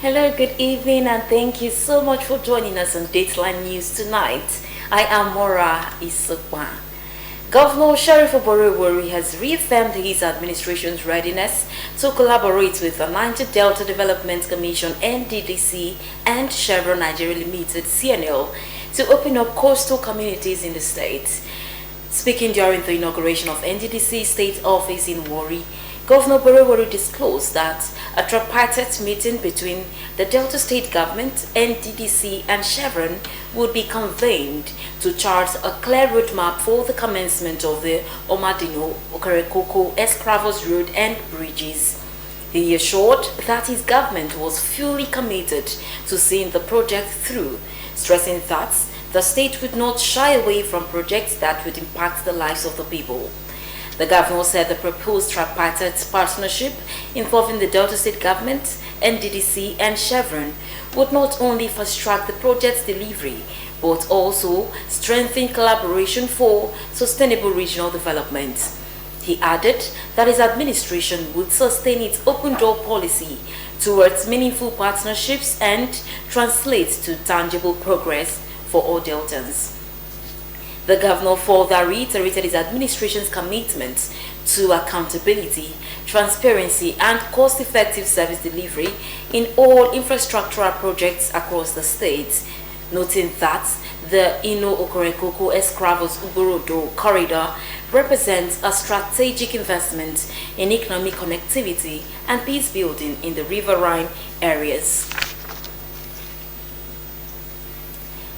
Hello, good evening, and thank you so much for joining us on Dateline News tonight. I am Mora Isukwa. Governor Sheriff Oborevwori has reaffirmed his administration's readiness to collaborate with the Niger Delta Development Commission (NDDC) and Chevron Nigeria Limited (CNL) to open up coastal communities in the state. Speaking during the inauguration of NDDC State Office in Warri, Governor Oborevwori disclosed that a tripartite meeting between the Delta State Government, NDDC, and Chevron would be convened to chart a clear roadmap for the commencement of the Omadino, Okerekoko, Escravos Road and bridges. He assured that his government was fully committed to seeing the project through, stressing that the state would not shy away from projects that would impact the lives of the people. The governor said the proposed tripartite partnership involving the Delta State Government, NDDC, and Chevron would not only fast-track the project's delivery, but also strengthen collaboration for sustainable regional development. He added that his administration would sustain its open-door policy towards meaningful partnerships and translate to tangible progress for all Deltans. The governor further reiterated his administration's commitment to accountability, transparency, and cost-effective service delivery in all infrastructural projects across the state, noting that the Ino-Okerekoko Escravos Uborodo corridor represents a strategic investment in economic connectivity and peace building in the riverine areas.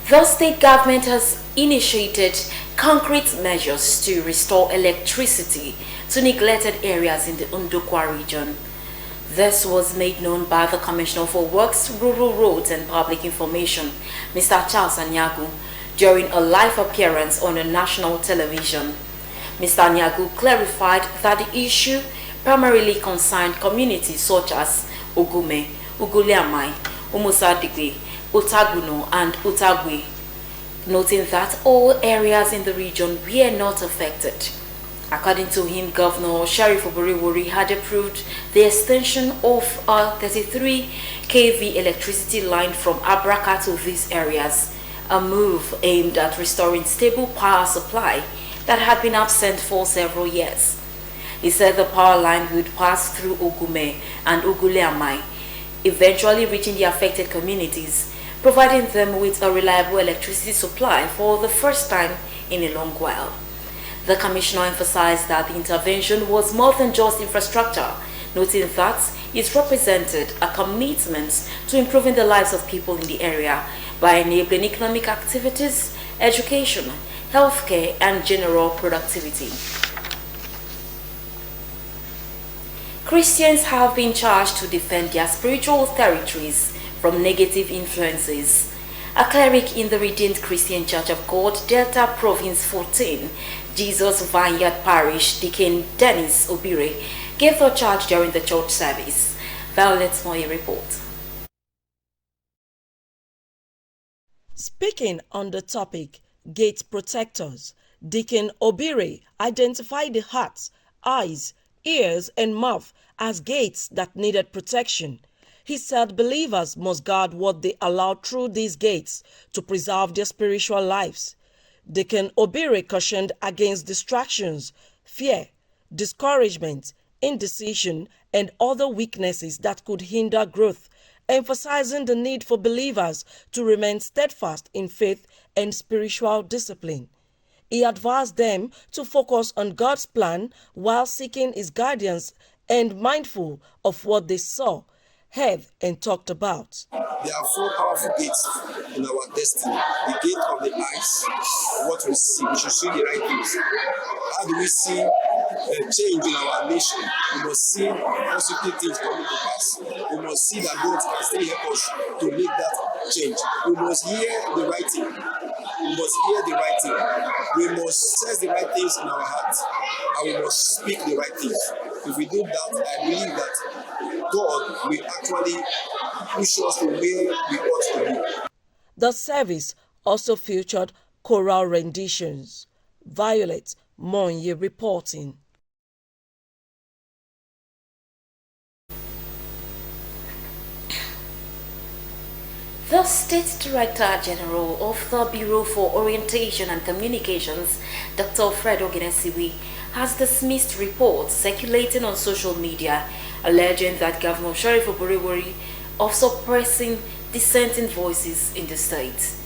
The state government has initiated concrete measures to restore electricity to neglected areas in the Ndukwa region. This was made known by the Commissioner for Works, Rural Roads and Public Information, Mr. Charles Anyagu, during a live appearance on a national television. Mr. Anyagu clarified that the issue primarily concerned communities such as Ogume, Uguliamai, Umusadigwe, Utaguno and Utagwe, noting that all areas in the region were not affected. According to him, Governor Sheriff Oborevwori had approved the extension of a 33 kV electricity line from Abraka to these areas, a move aimed at restoring stable power supply that had been absent for several years. He said the power line would pass through Ogume and Uguleamai, eventually reaching the affected communities, providing them with a reliable electricity supply for the first time in a long while. The commissioner emphasized that the intervention was more than just infrastructure, noting that it represented a commitment to improving the lives of people in the area by enabling economic activities, education, healthcare, and general productivity. Christians have been charged to defend their spiritual territories from negative influences. A cleric in the Redeemed Christian Church of God, Delta Province 14, Jesus Vineyard Parish, Deacon Dennis Obire, gave the charge during the church service. Violet Moye report. Speaking on the topic, Gate Protectors, Deacon Obire identified the hearts, eyes, ears, and mouth as gates that needed protection. He said believers must guard what they allow through these gates to preserve their spiritual lives. Deacon Obire cautioned against distractions, fear, discouragement, indecision, and other weaknesses that could hinder growth, emphasizing the need for believers to remain steadfast in faith and spiritual discipline. He advised them to focus on God's plan while seeking His guidance and mindful of what they saw, heard, and talked about. There are four powerful gates in our destiny. The gate of the eyes, what we see, we should see the right things. How do we see a change in our nation? We must see positive things coming to pass. We must see that God can still help us to make that change. We must hear the right thing. We must hear the right thing. We must sense the right things in our hearts. And we must speak the right things. If we do that, I believe that God will actually push us to where we ought to be. The service also featured choral renditions. Violet Monye reporting. The State Director General of the Bureau for Orientation and Communications, Dr. Fred Ogenesiwe, has dismissed reports circulating on social media alleging that Governor Sheriff Oborevwori of suppressing dissenting voices in the state.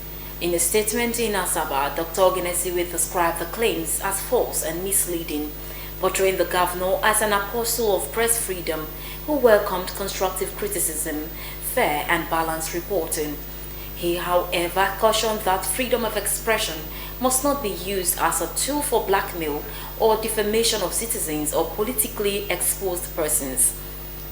In a statement in Asaba, Dr. Ogenesiwe described the claims as false and misleading, portraying the governor as an apostle of press freedom who welcomed constructive criticism, fair and balanced reporting. He, however, cautioned that freedom of expression must not be used as a tool for blackmail or defamation of citizens or politically exposed persons.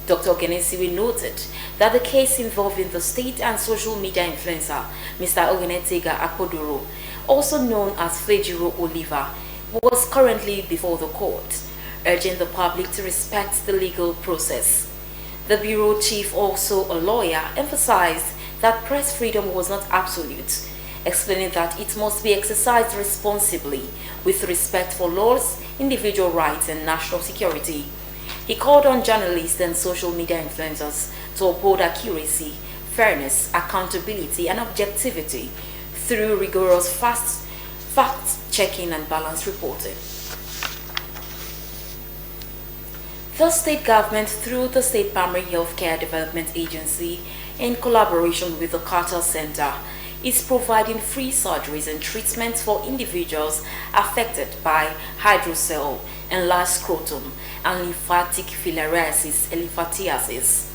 Dr. Ogenesiwe noted that the case involving the state and social media influencer, Mr. Ogenetega Akpodoro, also known as Fejiro Oliver, was currently before the court, urging the public to respect the legal process. The bureau chief, also a lawyer, emphasized that press freedom was not absolute, explaining that it must be exercised responsibly with respect for laws, individual rights, and national security. He called on journalists and social media influencers to uphold accuracy, fairness, accountability, and objectivity through rigorous fact-checking and balanced reporting. The state government, through the State Primary Healthcare Development Agency, in collaboration with the Carter Center, is providing free surgeries and treatments for individuals affected by hydrocele, enlarged scrotum, and lymphatic filariasis, elephantiasis.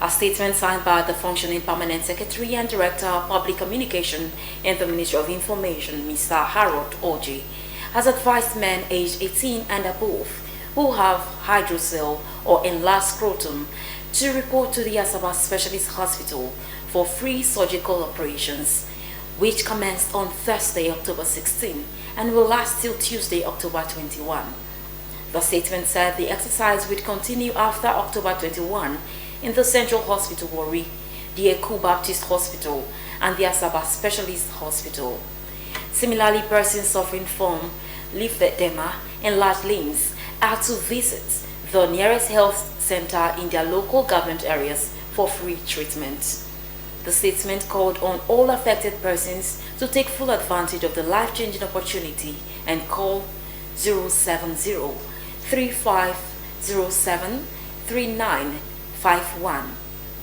A statement signed by the functioning Permanent Secretary and Director of Public Communication in the Ministry of Information, Mr. Harold Oji, has advised men aged 18 and above who have hydrocele or enlarged scrotum to report to the Asaba Specialist Hospital for free surgical operations, which commenced on Thursday, October 16 and will last till Tuesday, October 21. The statement said the exercise would continue after October 21 in the Central Hospital Warri, the Eku Baptist Hospital, and the Asaba Specialist Hospital. Similarly, persons suffering from lymphedema and large limbs are to visit the nearest health center in their local government areas for free treatment. The statement called on all affected persons to take full advantage of the life-changing opportunity and call 070-3507-3951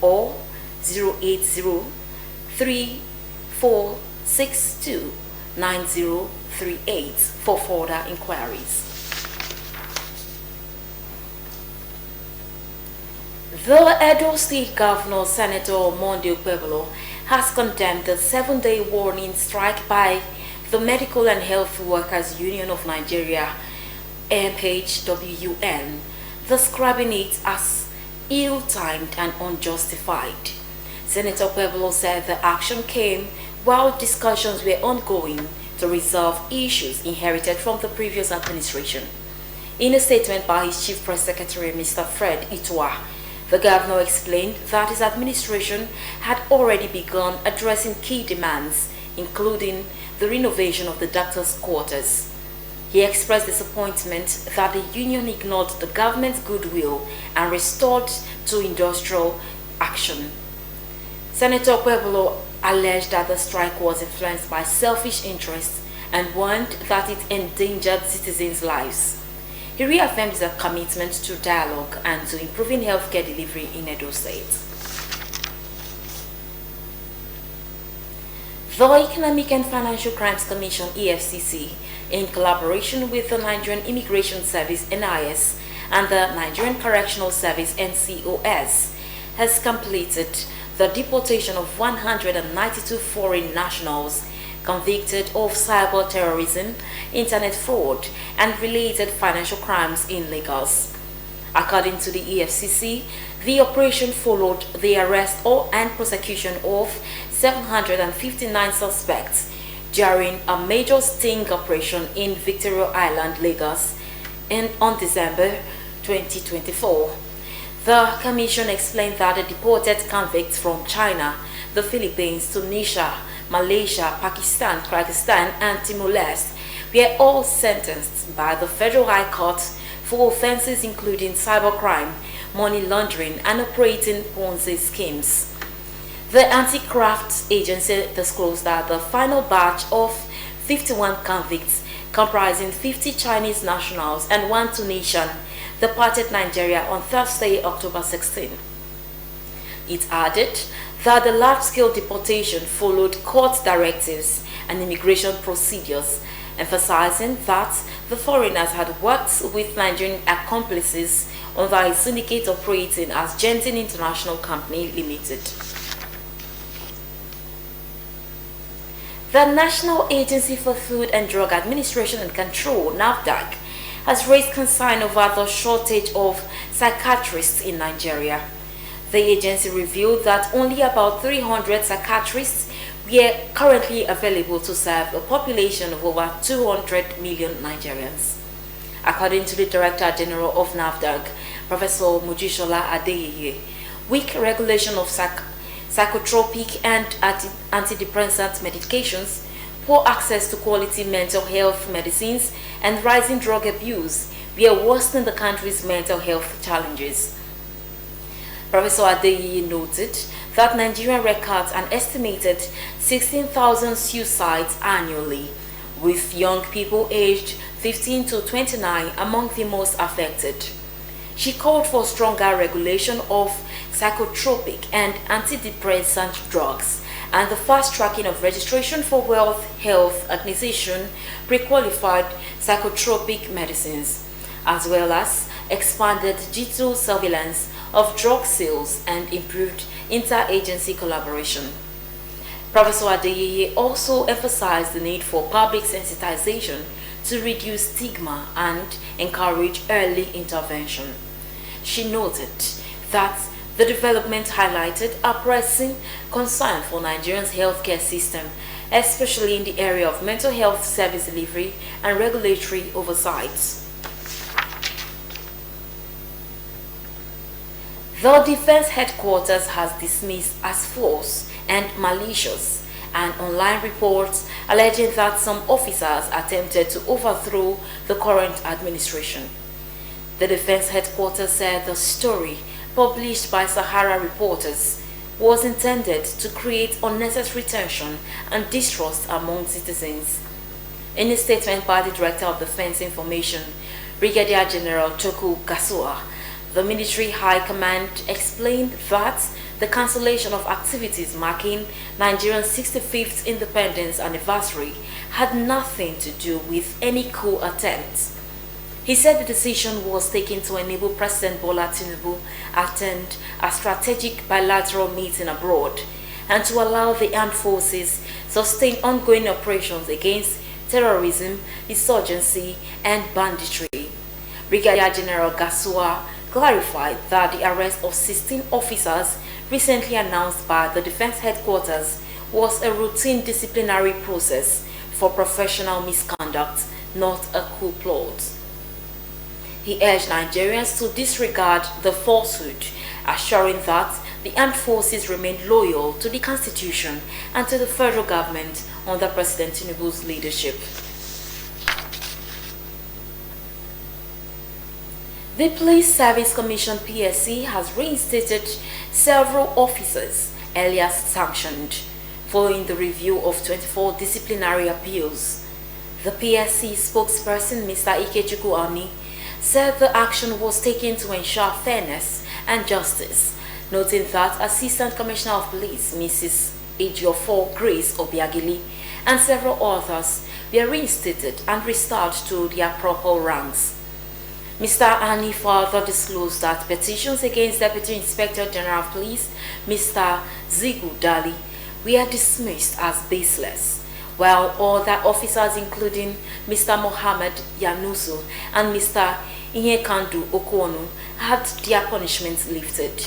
or 080-3462-9038 for further inquiries. The Edo State Governor, Senator Monday Okpebholo, has condemned the 7-day warning strike by the Medical and Health Workers Union of Nigeria, MHWUN, describing it as ill-timed and unjustified. Senator Okpebholo said the action came while discussions were ongoing to resolve issues inherited from the previous administration. In a statement by his Chief Press Secretary, Mr. Fred Itwa, the governor explained that his administration had already begun addressing key demands, including the renovation of the doctors' quarters. He expressed disappointment that the union ignored the government's goodwill and restored to industrial action. Senator Okpebholo alleged that the strike was influenced by selfish interests and warned that it endangered citizens' lives. He reaffirmed his commitment to dialogue and to improving healthcare delivery in Edo State. The Economic and Financial Crimes Commission (EFCC), in collaboration with the Nigerian Immigration Service (NIS) and the Nigerian Correctional Service (NCOS), has completed the deportation of 192 foreign nationals convicted of cyber terrorism, internet fraud, and related financial crimes in Lagos. According to the EFCC, the operation followed the arrest and prosecution of 759 suspects during a major sting operation in Victoria Island, Lagos, on December 2024. The Commission explained that the deported convicts from China, the Philippines, Tunisia, Malaysia, Pakistan, Kyrgyzstan, and Timor-Leste were all sentenced by the Federal High Court for offenses including cybercrime, money laundering, and operating Ponzi schemes. The Anti-Graft Agency disclosed that the final batch of 51 convicts, comprising 50 Chinese nationals and one Tunisian, departed Nigeria on Thursday, October 16. It added that the large-scale deportation followed court directives and immigration procedures, emphasizing that the foreigners had worked with Nigerian accomplices under a syndicate operating as Genting International Company Limited. The National Agency for Food and Drug Administration and Control, NAFDAC, has raised concern over the shortage of psychiatrists in Nigeria. The agency revealed that only about 300 psychiatrists were currently available to serve a population of over 200 million Nigerians. According to the Director General of NAFDAC, Professor Mojisola Adeyeye, weak regulation of psychotropic and antidepressant medications, poor access to quality mental health medicines, and rising drug abuse were worsening the country's mental health challenges. Professor Adeyeye noted that Nigeria records an estimated 16,000 suicides annually, with young people aged 15 to 29 among the most affected. She called for stronger regulation of psychotropic and antidepressant drugs and the fast tracking of registration for World Health Organization pre-qualified psychotropic medicines, as well as expanded digital surveillance of drug sales and improved interagency collaboration. Professor Adeyeye also emphasized the need for public sensitization to reduce stigma and encourage early intervention. She noted that the development highlighted a pressing concern for Nigeria's healthcare system, especially in the area of mental health service delivery and regulatory oversight. The Defense Headquarters has dismissed as false and malicious an online report alleging that some officers attempted to overthrow the current administration. The Defense Headquarters said the story, published by Sahara reporters, was intended to create unnecessary tension and distrust among citizens. In a statement by the Director of Defense Information, Brigadier General Toku Gasua, the military high command explained that the cancellation of activities marking Nigeria's 65th independence anniversary had nothing to do with any coup attempt. He said the decision was taken to enable President Bola Tinubu attend a strategic bilateral meeting abroad and to allow the armed forces sustain ongoing operations against terrorism, insurgency, and banditry. Brigadier General Gasua clarified that the arrest of 16 officers recently announced by the Defense Headquarters was a routine disciplinary process for professional misconduct, not a coup plot. He urged Nigerians to disregard the falsehood, assuring that the armed forces remain loyal to the Constitution and to the federal government under President Tinubu's leadership. The Police Service Commission (PSC) has reinstated several officers earlier sanctioned, following the review of 24 disciplinary appeals. The PSC spokesperson, Mr. Ikechukwu Oni, said the action was taken to ensure fairness and justice, noting that Assistant Commissioner of Police, Mrs. Ejiofor Grace Obiagili, and several others were reinstated and restored to their proper ranks. Mr. Ani further disclosed that petitions against Deputy Inspector General of Police, Mr. Zigu Dali, were dismissed as baseless, while other officers including Mr. Mohammed Yanusu and Mr. Inyekandu Okwonu had their punishments lifted.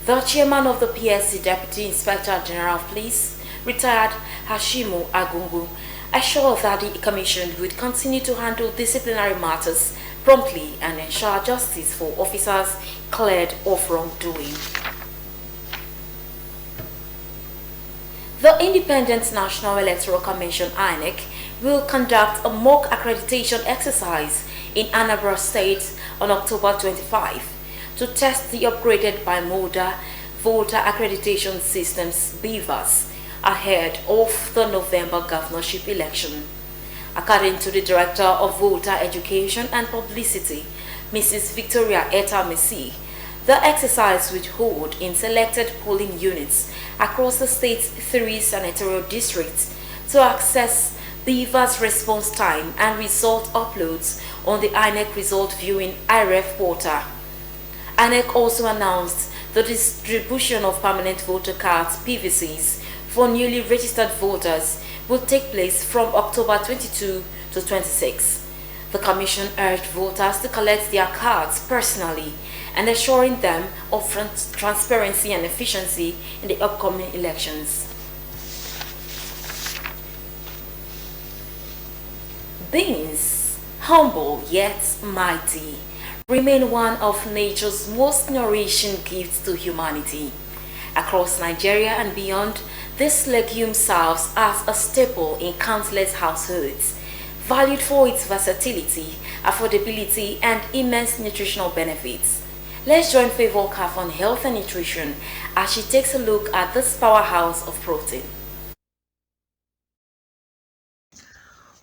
The chairman of the PSC, Deputy Inspector General of Police, retired Hashimu Agungu, assured that the Commission would continue to handle disciplinary matters promptly and ensure justice for officers cleared of wrongdoing. The Independent National Electoral Commission (INEC) will conduct a mock accreditation exercise in Anambra State on October 25 to test the upgraded bimodal Voter Accreditation Systems (BVAS) ahead of the November governorship election. According to the Director of Voter Education and Publicity, Mrs. Victoria Etta Messi, the exercise will hold in selected polling units across the state's 3 senatorial districts to access BVAS response time and result uploads on the INEC result viewing IREF portal. INEC also announced the distribution of permanent voter cards (PVCs) for newly registered voters will take place from October 22 to 26. The Commission urged voters to collect their cards personally and assuring them of transparency and efficiency in the upcoming elections. Beans, humble yet mighty, remain one of nature's most nourishing gifts to humanity. Across Nigeria and beyond, this legume serves as a staple in countless households, valued for its versatility, affordability, and immense nutritional benefits. Let's join Favor Calf on health and nutrition as she takes a look at this powerhouse of protein.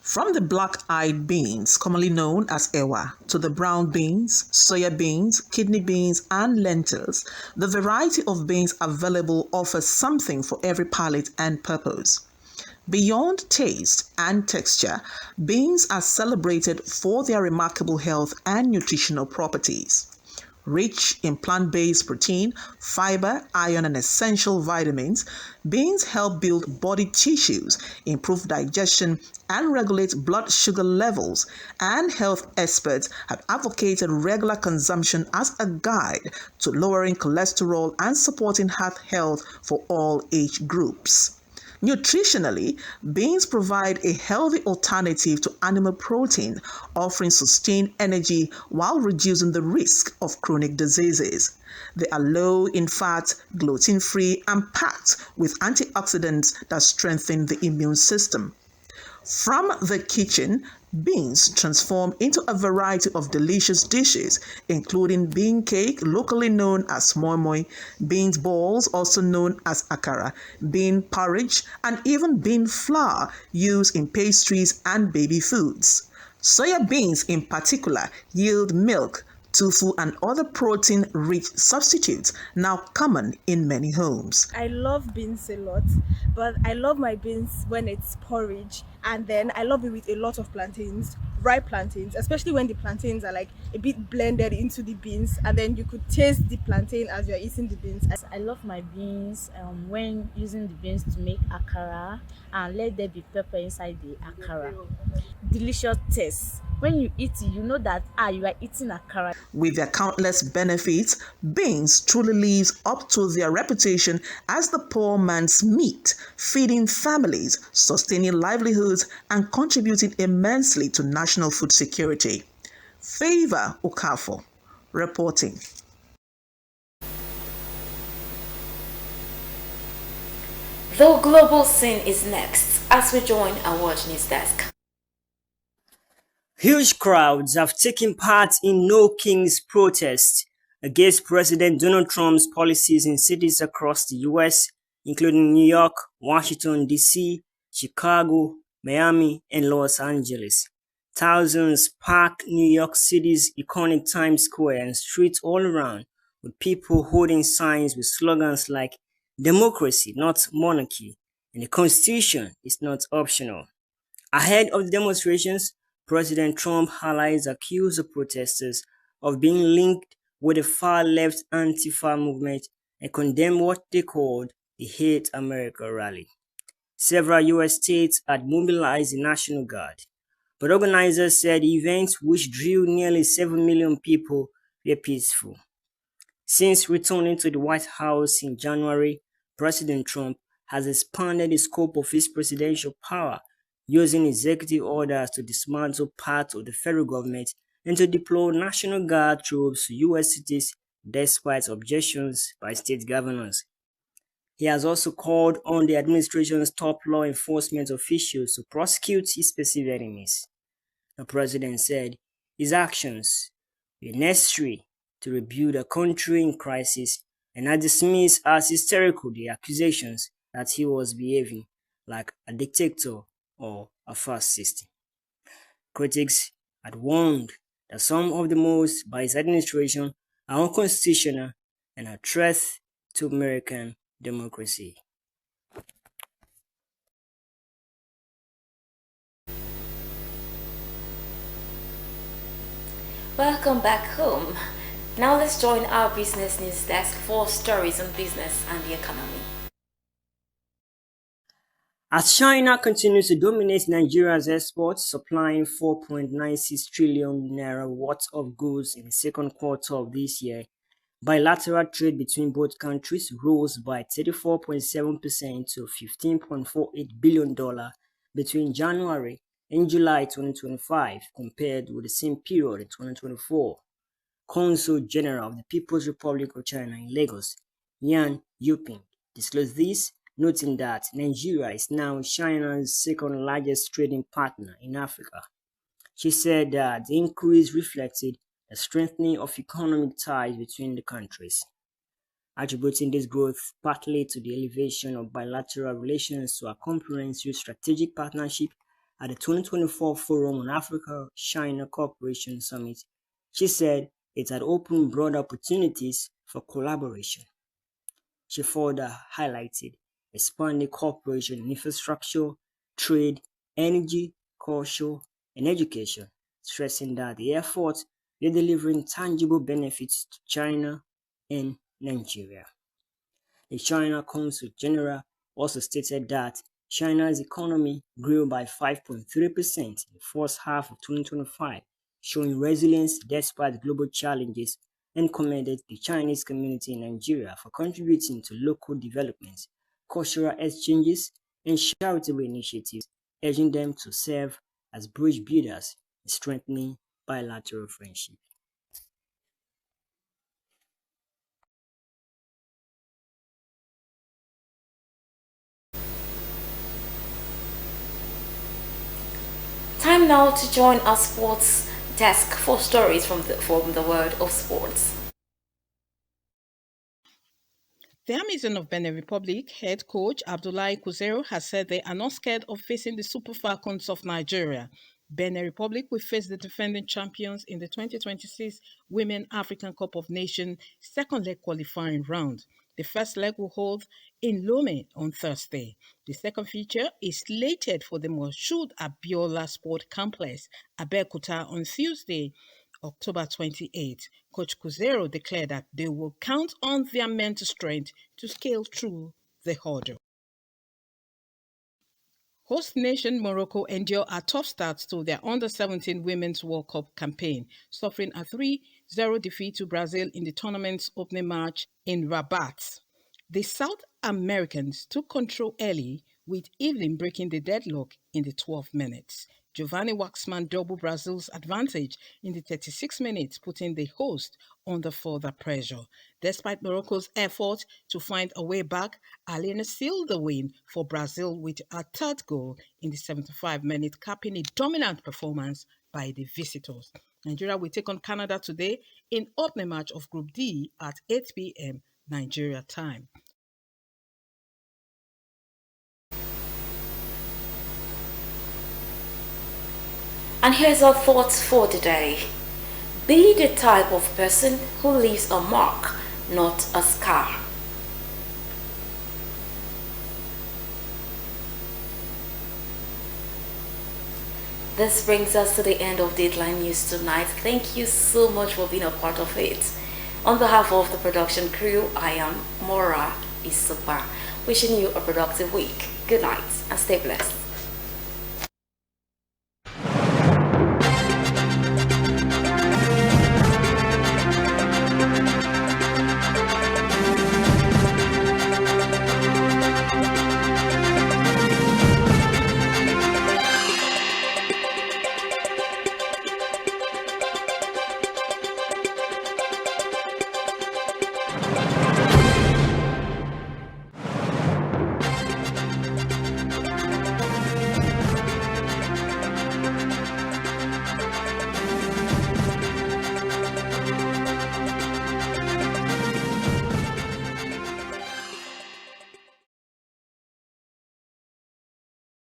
From the black-eyed beans, commonly known as ewa, to the brown beans, soya beans, kidney beans, and lentils, the variety of beans available offers something for every palate and purpose. Beyond taste and texture, beans are celebrated for their remarkable health and nutritional properties. Rich in plant-based protein, fiber, iron, and essential vitamins, beans help build body tissues, improve digestion, and regulate blood sugar levels, and health experts have advocated regular consumption as a guide to lowering cholesterol and supporting heart health for all age groups. Nutritionally, beans provide a healthy alternative to animal protein, offering sustained energy while reducing the risk of chronic diseases. They are low in fat, gluten-free, and packed with antioxidants that strengthen the immune system. From the kitchen, beans transform into a variety of delicious dishes, including bean cake, locally known as moi moi, beans balls, also known as akara, bean porridge, and even bean flour used in pastries and baby foods. Soya beans in particular yield milk, tofu, and other protein-rich substitutes now common in many homes. I love beans a lot, but I love my beans when it's porridge, and then I love it with a lot of plantains, ripe plantains, especially when the plantains are like a bit blended into the beans, and then you could taste the plantain as you're eating the beans. I love my beans when using the beans to make akara, and let there be pepper inside the akara. Delicious taste. When you eat it, you know that you are eating akara. With their countless benefits, beans truly lives up to their reputation as the poor man's meat, feeding families, sustaining livelihoods, and contributing immensely to national food security. Favor Okafor, reporting. The global scene is next as we join our Watch News desk. Huge crowds have taken part in No Kings protests against President Donald Trump's policies in cities across the U.S., including New York, Washington, D.C., Chicago, Miami, and Los Angeles. Thousands packed New York City's iconic Times Square and streets all around, with people holding signs with slogans like "Democracy, not monarchy," and "The Constitution is not optional." Ahead of the demonstrations, President Trump allies accused the protesters of being linked with the far-left Antifa movement and condemned what they called the Hate America rally. Several U.S. states had mobilized the National Guard, but organizers said the events, which drew nearly 7 million people, were peaceful. Since returning to the White House in January, President Trump has expanded the scope of his presidential power, using executive orders to dismantle parts of the federal government and to deploy National Guard troops to U.S. cities despite objections by state governors. He has also called on the administration's top law enforcement officials to prosecute his perceived enemies. The president said his actions were necessary to rebuild a country in crisis and has dismissed as hysterical the accusations that he was behaving like a dictator or a fascist. Critics had warned that some of the moves by his administration are unconstitutional and a threat to American democracy. Welcome back home. Now let's join our business news desk for stories on business and the economy. As China continues to dominate Nigeria's exports, supplying 4.96 trillion naira worth of goods in the second quarter of this year, bilateral trade between both countries rose by 34.7% to $15.48 billion between January and July 2025 compared with the same period in 2024. Consul General of the People's Republic of China in Lagos, Yan Yuping, disclosed this, noting that Nigeria is now China's second largest trading partner in Africa. She said that the increase reflected the strengthening of economic ties between the countries, attributing this growth partly to the elevation of bilateral relations to a comprehensive strategic partnership at the 2024 Forum on Africa-China Cooperation Summit. She said it had opened broader opportunities for collaboration. She further highlighted expanding cooperation in infrastructure, trade, energy, culture, and education, stressing that the efforts are delivering tangible benefits to China and Nigeria. The China Consul General also stated that China's economy grew by 5.3% in the first half of 2025, showing resilience despite global challenges, and commended the Chinese community in Nigeria for contributing to local developments, cultural exchanges, and charitable initiatives, urging them to serve as bridge builders in strengthening bilateral friendship. Time now to join our sports desk for stories from the world of sports. The Amazon of Benin Republic head coach Abdoulaye Kuzero has said they are not scared of facing the Super Falcons of Nigeria. Benin Republic will face the defending champions in the 2026 Women African Cup of Nations second leg qualifying round. The first leg will hold in Lome on Thursday. The second feature is slated for the Moshood Abiola Sport Complex, Abeokuta, on Tuesday, October 28. Coach Kuzero declared that they will count on their mental strength to scale through the hurdle. Host nation Morocco endured a tough start to their Under-17 Women's World Cup campaign, suffering a 3-0 defeat to Brazil in the tournament's opening match in Rabat. The South Americans took control early, with Evelyn breaking the deadlock in the 12 minutes. Giovanni Waxman doubled Brazil's advantage in the 36 minutes, putting the host under further pressure. Despite Morocco's effort to find a way back, Alena sealed the win for Brazil with a third goal in the 75-minute, capping a dominant performance by the visitors. Nigeria will take on Canada today in opening match of Group D at 8 p.m. Nigeria time. And here's our thoughts for today. Be the type of person who leaves a mark, not a scar. This brings us to the end of Dateline News tonight. Thank you so much for being a part of it. On behalf of the production crew, I am Mora Isupa, wishing you a productive week. Good night and stay blessed.